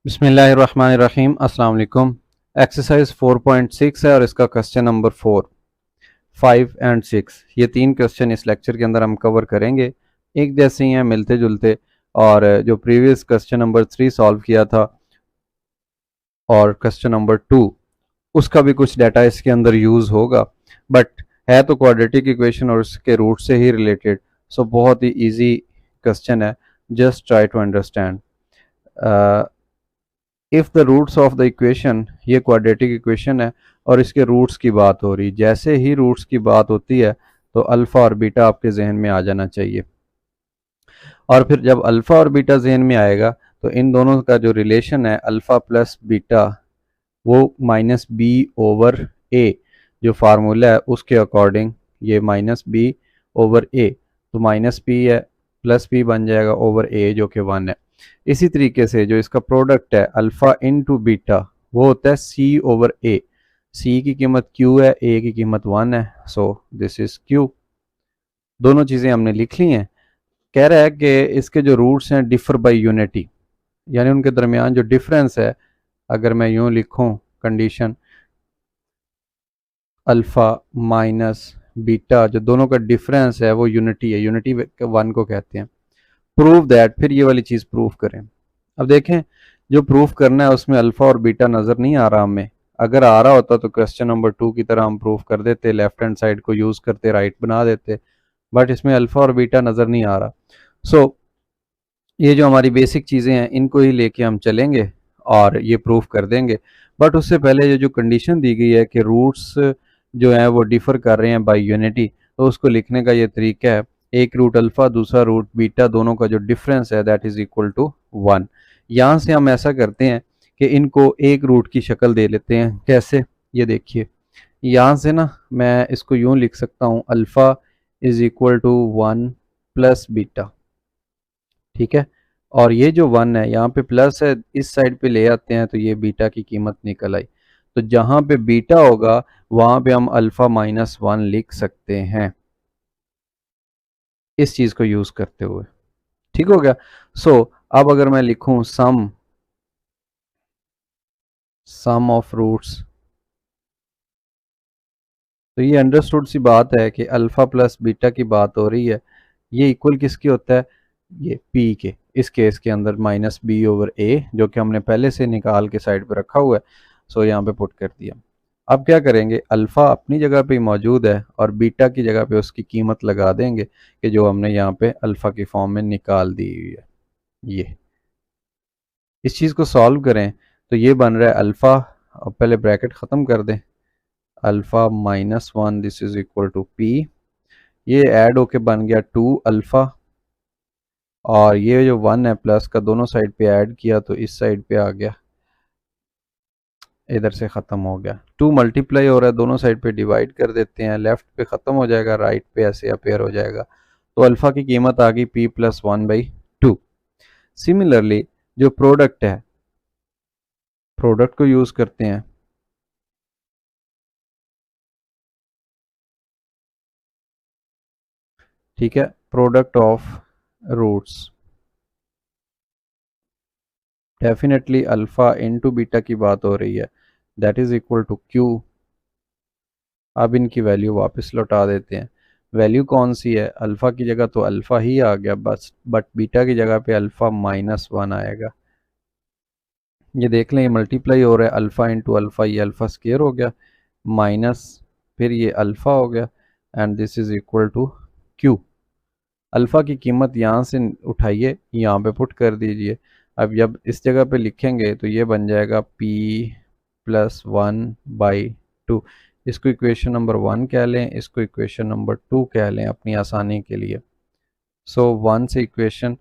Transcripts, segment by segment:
बिस्मिल्लाहिर्रहमानिर्रहीम अस्सलाम वालेकुम। एक्सरसाइज 4.6 है और इसका क्वेश्चन नंबर 4, 5 एंड 6, ये तीन क्वेश्चन इस लेक्चर के अंदर हम कवर करेंगे। एक जैसे ही हैं, मिलते जुलते, और जो प्रीवियस क्वेश्चन नंबर 3 सॉल्व किया था और क्वेश्चन नंबर 2, उसका भी कुछ डाटा इसके अंदर यूज़ होगा, बट है तो क्वाड्रेटिक इक्वेशन और उसके रूट से ही रिलेटेड। सो बहुत ही ईजी क्वेश्चन है, just try to understand. If the roots of the equation, ये क्वाड्रेटिक इक्वेशन है और इसके रूट्स की बात हो रही, जैसे ही रूट्स की बात होती है तो अल्फ़ा और बीटा आपके जहन में आ जाना चाहिए। और फिर जब अल्फ़ा और बीटा जहन में आएगा तो इन दोनों का जो रिलेशन है अल्फ़ा प्लस बीटा, वो माइनस बी ओवर ए, जो फार्मूला है उसके अकॉर्डिंग ये माइनस बी ओवर ए, तो माइनस पी है प्लस पी बन जाएगा ओवर ए जो कि 1 है। इसी तरीके से जो इसका प्रोडक्ट है अल्फ़ा इनटू बीटा, वो होता है सी ओवर ए। सी की कीमत क्यू है, ए की कीमत 1 है, सो दिस इज क्यू। दोनों चीज़ें हमने लिख ली हैं। कह रहा है कि इसके जो रूट्स हैं डिफर बाय यूनिटी, यानी उनके दरमियान जो डिफरेंस है, अगर मैं यूं लिखूं कंडीशन अल्फ़ा माइनस बीटा, जो दोनों का डिफरेंस है वो यूनिटी है, यूनिटी 1 को कहते हैं। प्रूव दैट, फिर ये वाली चीज़ प्रूव करें। अब देखें, जो प्रूफ करना है उसमें अल्फ़ा और बीटा नज़र नहीं आ रहा हमें। अगर आ रहा होता तो क्वेश्चन नंबर 2 की तरह हम प्रूफ कर देते, लेफ्ट हैंड साइड को यूज़ करते, राइट बना देते, बट इसमें अल्फ़ा और बीटा नज़र नहीं आ रहा। सो ये जो हमारी बेसिक चीज़ें हैं इनको ही लेके हम चलेंगे और ये प्रूफ कर देंगे। बट उससे पहले ये जो कंडीशन दी गई है कि रूट्स जो हैं वो डिफ़र कर रहे हैं बाय यूनिटी, तो उसको लिखने का ये तरीका है, एक रूट अल्फ़ा दूसरा रूट बीटा, दोनों का जो डिफरेंस है दैट इज़ इक्वल टू 1। यहाँ से हम ऐसा करते हैं कि इनको एक रूट की शक्ल दे लेते हैं। कैसे, ये देखिए, यहाँ से ना मैं इसको यूँ लिख सकता हूँ, alpha is equal to 1 plus beta, ठीक है। और ये जो 1 है यहाँ पे प्लस है, इस साइड पे ले आते हैं तो ये बीटा की कीमत निकल आई। तो जहाँ पे बीटा होगा वहाँ पे हम अल्फ़ा माइनस 1 लिख सकते हैं, इस चीज़ को यूज़ करते हुए। ठीक हो गया। सो अब अगर मैं लिखूं सम ऑफ रूट्स, तो ये अंडरस्टूड सी बात है कि अल्फ़ा प्लस बीटा की बात हो रही है। ये इक्वल किसकी होता है, ये पी के, इस केस के अंदर माइनस बी ओवर ए, जो कि हमने पहले से निकाल के साइड पे रखा हुआ है। सो यहाँ पे पुट कर दिया। अब क्या करेंगे, अल्फ़ा अपनी जगह पे ही मौजूद है और बीटा की जगह पे उसकी कीमत लगा देंगे कि जो हमने यहाँ पे अल्फ़ा की फॉर्म में निकाल दी हुई है। ये इस चीज़ को सॉल्व करें तो ये बन रहा है अल्फ़ा, अब पहले ब्रैकेट ख़त्म कर दें, alpha minus 1 this is equal to P, ये ऐड होके बन गया 2 अल्फ़ा, और ये जो 1 है प्लस का दोनों साइड पे ऐड किया तो इस साइड पे आ गया, इधर से ख़त्म हो गया। 2 मल्टीप्लाई हो रहा है, दोनों साइड पे डिवाइड कर देते हैं, लेफ्ट पे ख़त्म हो जाएगा, राइट पे ऐसे अपेयर हो जाएगा। तो अल्फ़ा की कीमत आ गई पी प्लस 1/2। सिमिलरली जो प्रोडक्ट है, प्रोडक्ट को यूज़ करते हैं। ठीक है, product of roots, definitely alpha into beta की बात हो रही है, that is equal to Q. अब इनकी वैल्यू वापस लौटा देते हैं। वैल्यू कौन सी है, अल्फ़ा की जगह तो अल्फ़ा ही आ गया बस, बट बीटा की जगह पे अल्फ़ा माइनस 1 आएगा। ये देख लें, ये मल्टीप्लाई हो रहा है, अल्फ़ा इंटू अल्फ़ा, ये अल्फ़ा स्केयर हो गया, माइनस फिर ये अल्फ़ा हो गया, and this is equal to Q. Alpha की कीमत यहाँ से उठाइए, यहाँ पे पुट कर दीजिए। अब जब इस जगह पे लिखेंगे तो ये बन जाएगा p प्लस 1/2। इसको इक्वेशन नंबर 1 कह लें, इसको इक्वेशन नंबर 2 कह लें अपनी आसानी के लिए। सो 1 से इक्वेशन,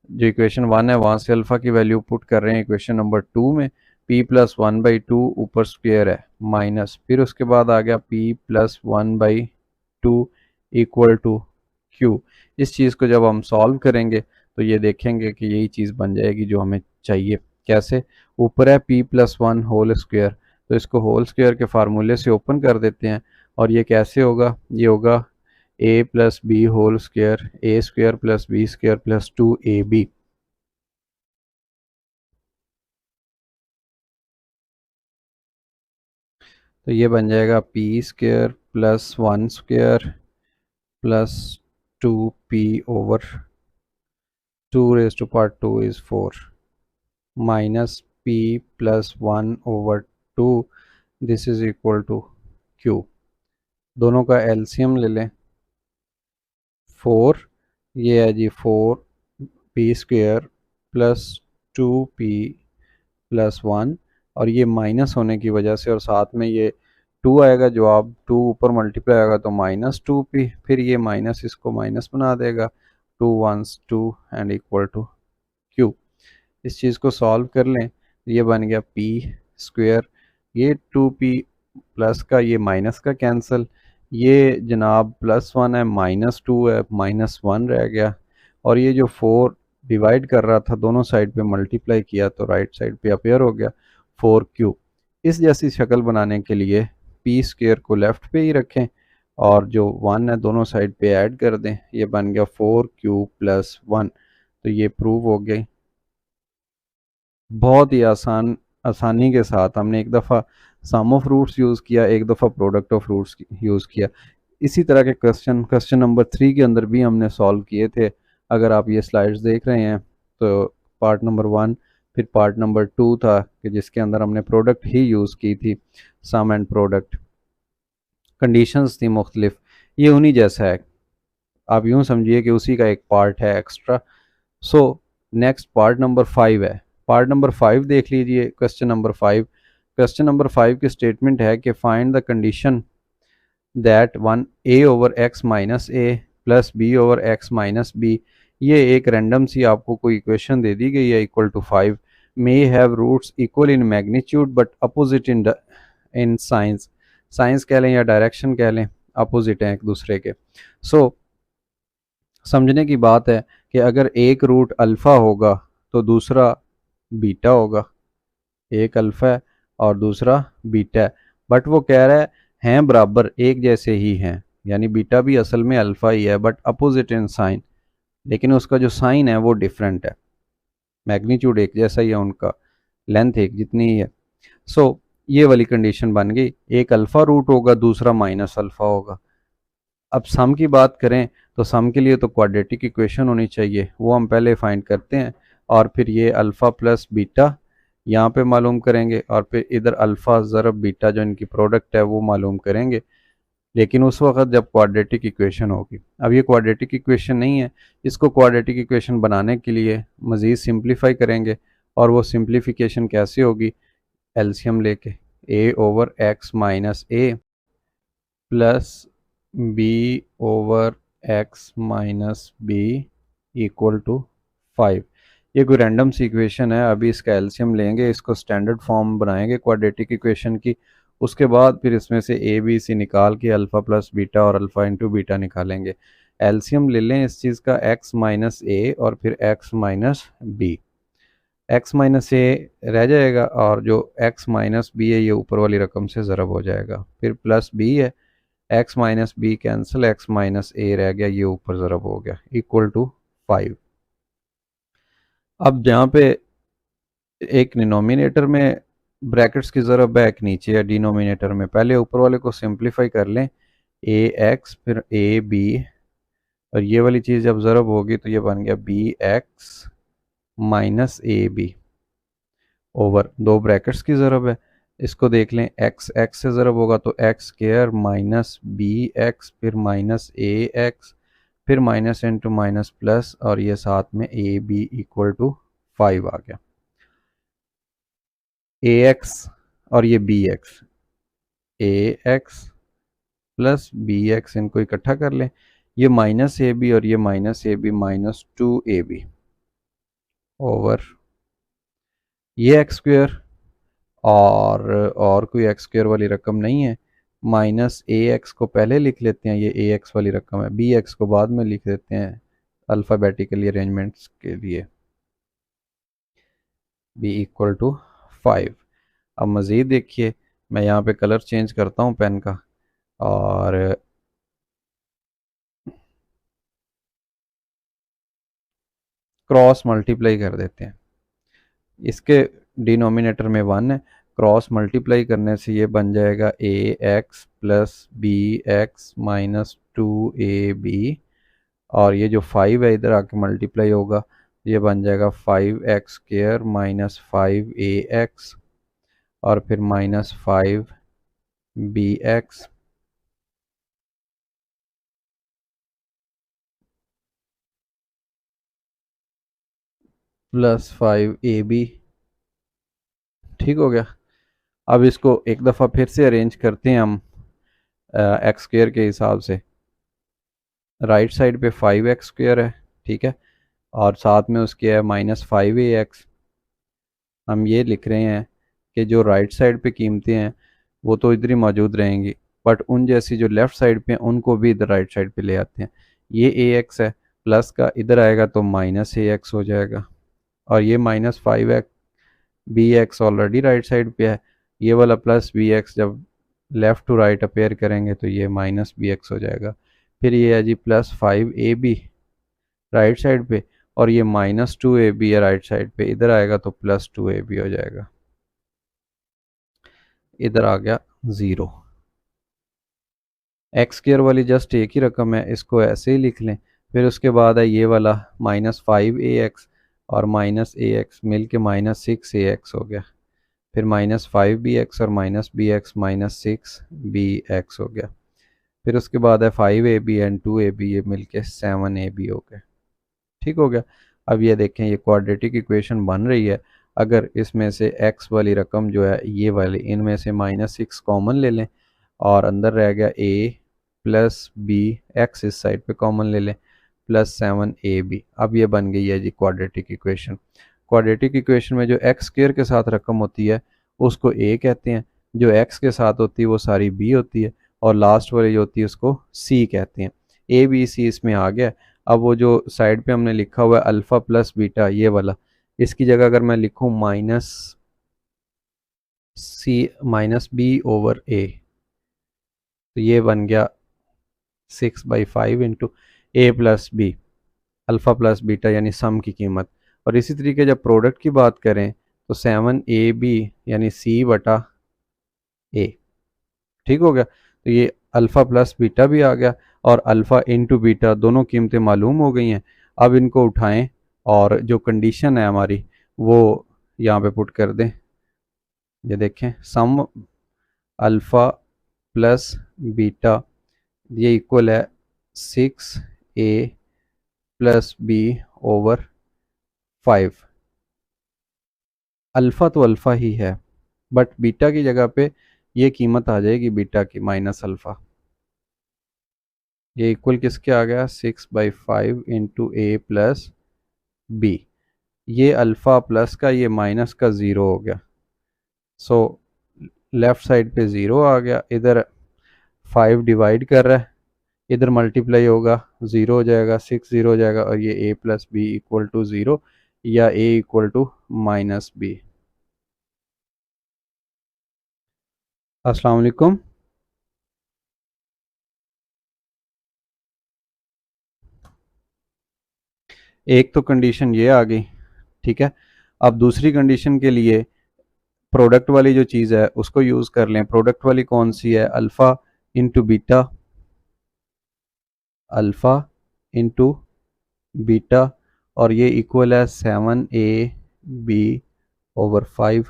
जो इक्वेशन 1 है वहाँ से अल्फ़ा की वैल्यू पुट कर रहे हैं इक्वेशन नंबर 2 में, p प्लस 1/2 ऊपर स्क्वेयर है माइनस, फिर उसके बाद आ गया p plus 1/2 equal to Q. इस चीज़ को जब हम सॉल्व करेंगे तो ये देखेंगे कि यही चीज़ बन जाएगी जो हमें चाहिए। कैसे, ऊपर है p प्लस 1 होल स्क्वेयर, तो इसको होल स्क्वेयर के फार्मूले से ओपन कर देते हैं, और ये कैसे होगा, ये होगा a plus B whole square, A square plus B square plus 2ab। तो ये बन जाएगा P square plus 1 square plus 2p/2 is 4 minus p plus 1/2 this is equal to q। दोनों का एलसीएम ले लें 4, ये है जी 4p² प्लस 2p प्लस 1 और ये माइनस होने की वजह से और साथ में ये 2 आएगा, जवाब 2 ऊपर मल्टीप्लाई आएगा तो -2p, फिर ये माइनस इसको माइनस बना देगा, 2 1s 2 and equal to q। इस चीज़ को सॉल्व कर लें, ये बन गया p², ये 2p प्लस का ये माइनस का कैंसिल, ये जनाब +1 है, -2 है, -1 रह गया और ये जो 4 डिवाइड कर रहा था दोनों साइड पे मल्टीप्लाई किया तो राइट साइड पे अपेयर हो गया 4q। इस जैसी शक्ल बनाने के लिए p² को लेफ्ट पे ही रखें और जो 1 है दोनों साइड पे ऐड कर दें, ये बन गया 4q + 1। तो ये प्रूव हो गई। बहुत ही आसानी के साथ हमने एक दफ़ा सम ऑफ रूट्स यूज़ किया, एक दफ़ा प्रोडक्ट ऑफ रूट्स यूज़ किया। इसी तरह के क्वेश्चन नंबर 3 के अंदर भी हमने सॉल्व किए थे। अगर आप ये स्लाइड्स देख रहे हैं तो पार्ट नंबर 1 फिर पार्ट नंबर 2 था कि जिसके अंदर हमने प्रोडक्ट ही यूज़ की थी, सम एंड प्रोडक्ट, कंडीशंस थी मुख्तलिफ। ये उन्हीं जैसा है, आप यूँ समझिए कि उसी का एक पार्ट है extra. So next part number 5 है। पार्ट नंबर 5 देख लीजिए, क्वेश्चन नंबर 5। क्वेश्चन नंबर 5 की स्टेटमेंट है कि find the condition that 1a/x minus A plus b/x minus B, ये एक रैंडम सी आपको कोई इक्वेशन दे दी गई है equal to 5, may have roots equal in magnitude but opposite in signs, signs कह लें या डायरेक्शन कह लें, अपोजिट हैं एक दूसरे के। सो समझने की बात है कि अगर एक रूट अल्फ़ा होगा तो दूसरा बीटा होगा, एक अल्फ़ा है और दूसरा बीटा है, बट वो कह रहा है हैं बराबर, एक जैसे ही हैं, यानी बीटा भी असल में अल्फ़ा ही है बट अपोजिट इन साइन, लेकिन उसका जो साइन है वो डिफरेंट है। मैग्नीट्यूड एक जैसा ही है उनका, लेंथ एक जितनी ही है। सो ये वाली कंडीशन बन गई, एक अल्फ़ा रूट होगा दूसरा माइनस अल्फ़ा होगा। अब सम की बात करें तो सम के लिए तो क्वाड्रेटिक इक्वेशन होनी चाहिए, वो हम पहले फाइंड करते हैं और फिर ये अल्फ़ा प्लस बीटा यहाँ पे मालूम करेंगे और फिर इधर अल्फ़ा ज़रब बीटा जो इनकी प्रोडक्ट है वो मालूम करेंगे, लेकिन उस वक्त जब क्वाड्रेटिक इक्वेशन होगी। अब ये क्वाड्रेटिक इक्वेशन नहीं है, इसको क्वाड्रेटिक इक्वेशन बनाने के लिए मज़ीद सिंप्लीफाई करेंगे और वो सिंप्लीफिकेशन कैसे होगी, एलसीएम लेके a/x minus A plus b/x minus B equal to 5। ये कोई रैंडम सी इक्वेशन है, अभी इसका एलसीएम लेंगे, इसको स्टैंडर्ड फॉर्म बनाएंगे क्वाड्रेटिक इक्वेशन की, उसके बाद फिर इसमें से ए बी सी निकाल के अल्फ़ा प्लस बीटा और अल्फ़ा इंटू बीटा निकालेंगे। एलसीएम ले लें इस चीज़ का, x माइनस ए और फिर x minus b, x minus a रह जाएगा और जो x माइनस बी है ये ऊपर वाली रकम से ज़रब हो जाएगा, फिर प्लस बी है, x minus b cancel, x minus a रह गया, ये ऊपर ज़रब हो गया इक्वल टू 5। अब जहाँ पे एक डिनोमिनेटर में ब्रैकेट्स की ज़रब है, एक नीचे है डिनोमिनेटर में, पहले ऊपर वाले को सिंप्लीफाई कर लें, ए एक्स फिर ए बी और ये वाली चीज़ जब ज़रब होगी तो ये बन गया B x minus A B over, दो ब्रैकेट्स की ज़रब है। इसको देख लें, एक्स एक्स से ज़रब होगा तो X square minus B X फिर माइनस ए एक्स फिर माइनस इंटू माइनस प्लस और ये साथ में ए बी इक्वल टू 5 आ गया। ए एक्स और ये B X, A x plus B X, इनको इकट्ठा कर लें, ये माइनस ए बी और ये minus A B -2ab over ये एक्स स्क्वेयर और कोई एक्स स्क्वेयर वाली रकम नहीं है, माइनस ए एक्स को पहले लिख लेते हैं, ये ए एक्स वाली रकम है, बी एक्स को बाद में लिख देते हैं अल्फ़ाबेटिकली अरेंजमेंट्स के लिए, बी इक्वल टू 5। अब मज़ीद देखिए, मैं यहाँ पे कलर चेंज करता हूँ पेन का और क्रॉस मल्टीप्लाई कर देते हैं, इसके डिनोमिनेटर में 1 है, क्रॉस मल्टीप्लाई करने से ये बन जाएगा a x plus B x minus 2ab, और ये जो 5 है इधर आके मल्टीप्लाई होगा, ये बन जाएगा 5x² माइनस 5ax और फिर माइनस 5bx प्लस 5ab। ठीक हो गया। अब इसको एक दफ़ा फिर से अरेंज करते हैं हम x² के हिसाब से। राइट साइड पे 5x² है, ठीक है, और साथ में उसके है माइनस 5ax। हम ये लिख रहे हैं कि जो राइट साइड पे कीमतें हैं वो तो इधर ही मौजूद रहेंगी, बट उन जैसी जो लेफ़्ट साइड पे हैं उनको भी इधर राइट साइड पे ले आते हैं। ये ax है, प्लस का इधर आएगा तो माइनस ax हो जाएगा, और ये minus 5x bx already right side पे है, ये वाला प्लस bx जब लेफ़्ट टू राइट अपेयर करेंगे तो ये माइनस bx हो जाएगा। फिर ये है जी प्लस 5ab राइट साइड पे, और ये माइनस 2ab है राइट साइड पे, इधर आएगा तो प्लस 2ab हो जाएगा। इधर आ गया 0। x² वाली जस्ट एक ही रकम है, इसको ऐसे ही लिख लें। फिर उसके बाद है ये वाला माइनस 5ax और माइनस ax मिल के माइनस 6ax हो गया। फिर माइनस 5bx और माइनस bx माइनस 6bx हो गया। फिर उसके बाद है 5ab एंड 2ab, ये मिल के 7ab हो गया। ठीक हो गया। अब ये देखें ये क्वाड्रेटिक इक्वेशन बन रही है। अगर इसमें से x वाली रकम जो है ये वाली, इनमें से माइनस 6 कॉमन ले लें और अंदर रह गया a प्लस बी, एक्स इस साइड पे कॉमन ले लें, प्लस 7ab। अब ये बन गई है जी क्वाड्रेटिक इक्वेशन। क्वाड्रेटिक इक्वेशन में जो x² के साथ रकम होती है उसको a कहते हैं, जो x के साथ होती है वो सारी b होती है, और लास्ट वाली जो होती है उसको c कहते हैं। a b c इसमें आ गया। अब वो जो साइड पे हमने लिखा हुआ है अल्फ़ा प्लस बीटा, ये वाला, इसकी जगह अगर मैं लिखूं माइनस b ओवर a, तो ये बन गया 6/5 into a plus B, alpha plus beta यानी सम की कीमत। और इसी तरीके जब प्रोडक्ट की बात करें तो 7ab यानी c बटा a। ठीक हो गया। तो ये अल्फ़ा प्लस बीटा भी आ गया और अल्फ़ा इंटू बीटा दोनों कीमतें मालूम हो गई हैं। अब इनको उठाएं और जो कंडीशन है हमारी वो यहाँ पे पुट कर दें। ये देखें सम अल्फ़ा प्लस बीटा ये इक्वल है 6a plus b over 5। Alpha तो अल्फ़ा ही है, बट बीटा की जगह पे ये कीमत आ जाएगी बीटा की माइनस अल्फ़ा। ये इक्वल किसके आ गया 6/5 इंटू ए प्लस बी। ये अल्फ़ा प्लस का ये माइनस का 0 हो गया, सो लेफ़्ट साइड पे 0 आ गया। इधर 5 डिवाइड कर रहा है, इधर मल्टीप्लाई होगा 0 हो जाएगा, 6 0 हो जाएगा, और ये a plus B equal to 0 या a equal to minus B. अस्सलाम वालेकुम। एक तो कंडीशन ये आ गई, ठीक है। अब दूसरी कंडीशन के लिए प्रोडक्ट वाली जो चीज़ है उसको यूज़ कर लें। प्रोडक्ट वाली कौन सी है, alpha into beta, alpha into beta, और ये इक्वल है 7ab ओवर 5।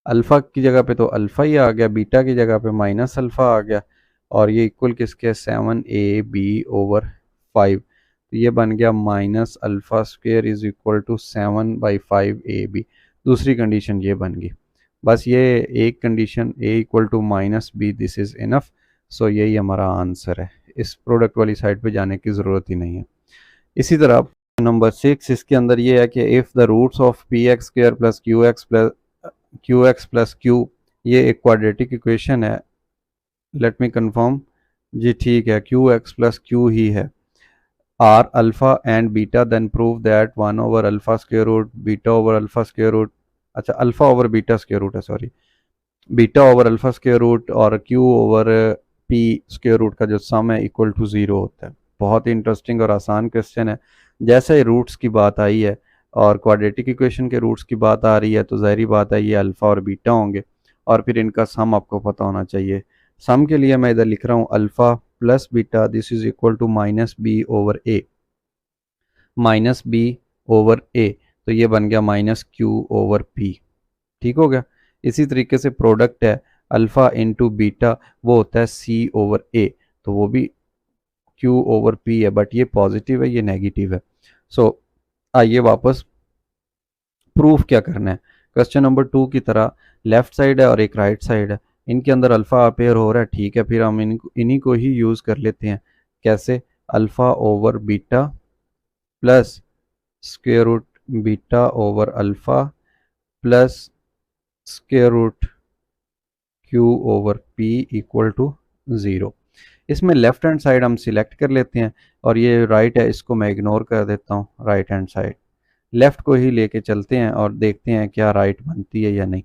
अल्फ़ा की जगह पे तो अल्फ़ा ही आ गया, बीटा की जगह पे माइनस अल्फ़ा आ गया, और ये इक्वल किसके 7ab ओवर 5। तो ये बन गया minus alpha square is equal to 7/5ab। दूसरी कंडीशन ये बन गई। बस ये एक कंडीशन a equal to minus b, this is enough. So यही हमारा आंसर है, इस प्रोडक्ट वाली साइड पे जाने की ज़रूरत ही नहीं है। इसी तरह नंबर 6, इसके अंदर ये है कि if the roots of px² plus qx plus q, ये एक क्वाड्रेटिक इक्वेशन है। लेट मी कंफर्म जी, ठीक है, qx प्लस q ही है। Are alpha and beta then prove that 1 over alpha square root beta over alpha square root, अच्छा alpha over beta square root है, sorry, beta over alpha square root और q over p square root का जो सम है equal to 0 होता है। बहुत ही interesting और आसान क्वेश्चन है। जैसे रूट्स की बात आई है और क्वाड्रेटिक इक्वेशन के रूट्स की बात आ रही है तो ज़ाहिरी बात है ये अल्फ़ा और बीटा होंगे और फिर इनका सम आपको पता होना चाहिए। सम के लिए मैं इधर लिख रहा हूँ alpha plus beta this is equal to minus b over a, minus b over a, तो ये बन गया माइनस क्यू ओवर पी। ठीक हो गया। इसी तरीके से प्रोडक्ट है अल्फ़ा इंटू बीटा, वो होता है सी ओवर ए, तो वो भी क्यू ओवर पी है, बट ये पॉजिटिव है ये नेगेटिव है। सो आइए वापस प्रूफ क्या करना है। क्वेश्चन नंबर 2 की तरह लेफ्ट साइड है और एक राइट साइड है, इनके अंदर अल्फ़ा अपेयर हो रहा है, ठीक है, फिर हम इन्हीं को ही यूज़ कर लेते हैं। कैसे? Alpha over beta plus square root beta over alpha plus square root Q over P equal to 0। इसमें लेफ्ट हैंड साइड हम सिलेक्ट कर लेते हैं और ये राइट है, इसको मैं इग्नोर कर देता हूँ। राइट हैंड साइड लेफ्ट को ही लेके चलते हैं और देखते हैं क्या राइट बनती है या नहीं।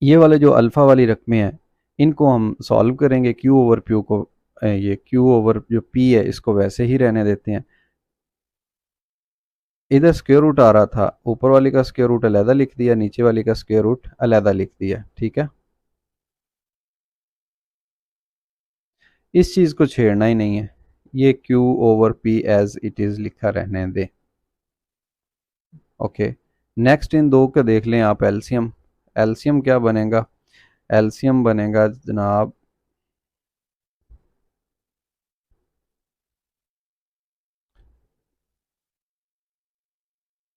ये वाले जो अल्फ़ा वाली रकमें हैं इनको हम सॉल्व करेंगे। क्यू ओवर प्यू को ये क्यू ओवर जो पी है इसको वैसे ही रहने देते हैं। इधर स्क्वायर रूट आ रहा था, ऊपर वाली का स्क्वायर रूट अलहदा लिख दिया, नीचे वाली का स्क्वायर रूट अलहदा लिख दिया। ठीक है, इस चीज़ को छेड़ना ही नहीं है, ये Q over P as it is लिखा रहने दे। ओके, नेक्स्ट इन दो का देख लें आप एलसीएम। एलसीएम क्या बनेगा? एलसीएम बनेगा जनाब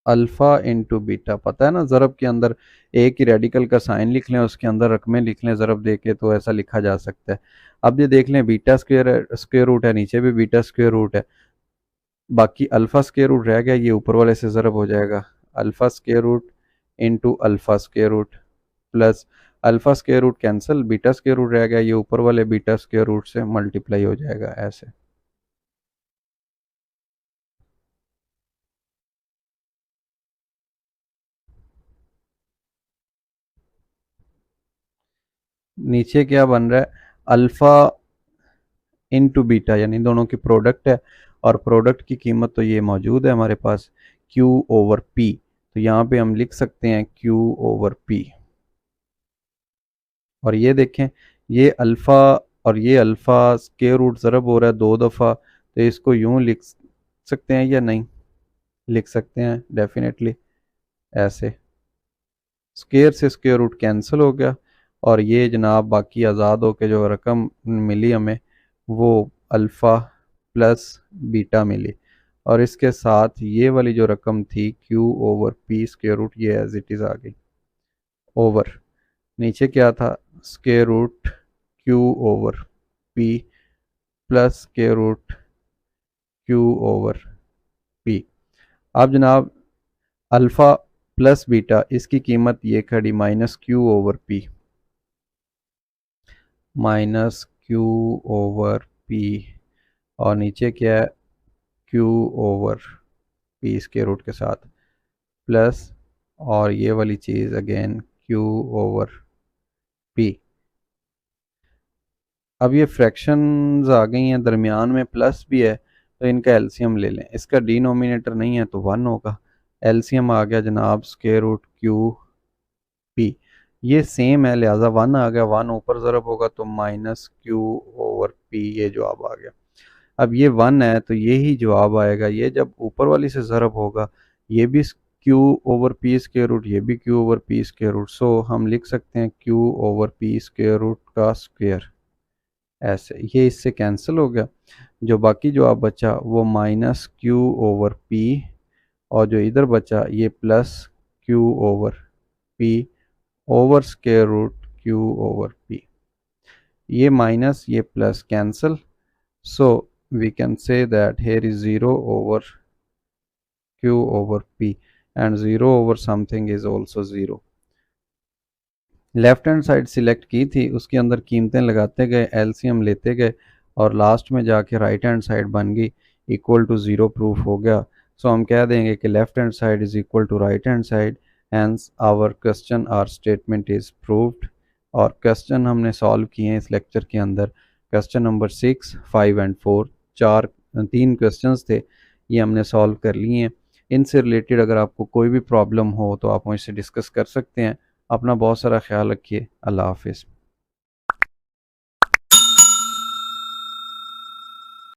अल्फ़ा इंटू बीटा। पता है ना, ज़रब के अंदर एक ही रेडिकल का साइन लिख लें, उसके अंदर रकमें लिख लें ज़रब दे के, तो ऐसा लिखा जा सकता है। अब ये देख लें बीटा स्क्वायर रूट है, नीचे भी बीटा स्क्वायर रूट है, बाकी अल्फ़ा स्क्वायर रूट रह गया, ये ऊपर वाले से ज़रब हो जाएगा। Alpha square root into alpha square root plus alpha square root cancel, beta square root रह गया, ये ऊपर वाले बीटा स्क्वायर रूट से मल्टीप्लाई हो जाएगा ऐसे। नीचे क्या बन रहा है? अल्फ़ा इनटू बीटा, यानी दोनों की प्रोडक्ट है और प्रोडक्ट की कीमत तो ये मौजूद है हमारे पास Q ओवर P, तो यहाँ पे हम लिख सकते हैं Q ओवर P। और ये देखें, ये अल्फ़ा और ये अल्फ़ा स्क्वायर रूट ज़रब हो रहा है 2 दफ़ा, तो इसको यूँ लिख सकते हैं या नहीं? लिख सकते हैं डेफिनेटली ऐसे। स्क्वायर से स्क्वायर रूट कैंसिल हो गया और ये जनाब बाकी आज़ाद होकर जो रकम मिली हमें वो अल्फ़ा प्लस बीटा मिली, और इसके साथ ये वाली जो रकम थी Q over P square root, ये एज इट इज़ आ गई ओवर। नीचे क्या था? Square root Q over P plus square root Q over P। अब जनाब अल्फ़ा प्लस बीटा, इसकी कीमत ये खड़ी minus Q over P, minus Q over P, और नीचे क्या है? Q over P square root के साथ प्लस, और ये वाली चीज़ अगेन Q ओवर P। अब ये फ्रैक्शंस आ गई हैं, दरमियान में प्लस भी है, तो इनका एलसीएम ले लें। इसका डिनोमिनेटर नहीं है तो 1 होगा। एलसीएम आ गया जनाब स्क्वायर रूट Q P, ये सेम है लिहाजा 1 आ गया, 1 ऊपर ज़रब होगा तो माइनस Q ओवर P, ये जवाब आ गया। अब ये 1 है तो ये ही जवाब आएगा, ये जब ऊपर वाली से ज़रब होगा ये भी Q over P square root, ये भी Q over P square root, so हम लिख सकते हैं Q over P square root का स्क्वायर ऐसे। ये इससे कैंसिल हो गया, जो बाकी जवाब बचा वो माइनस Q ओवर P, और जो इधर बचा ये plus Q over P over square root Q over P। ये माइनस ये plus cancel, so we can say that here is 0 over Q over P and 0 over something is also 0। Left hand side select की थी, उसके अंदर कीमतें लगाते गए, LCM लेते गए, और लास्ट में जाके राइट हैंड साइड बन गई इक्वल टू 0 प्रूफ हो गया। सो हम कह देंगे कि left hand side is equal to right hand side, hence our question or statement is proved. और क्वेश्चन हमने सॉल्व किए हैं इस लेक्चर के अंदर, क्वेश्चन नंबर 6, 5 एंड 4, 3 क्वेश्चंस थे, ये हमने सॉल्व कर लिए हैं। इनसे रिलेटेड अगर आपको कोई भी प्रॉब्लम हो तो आप मुझसे डिस्कस कर सकते हैं। अपना बहुत सारा ख्याल रखिए। अल्लाह हाफिज़।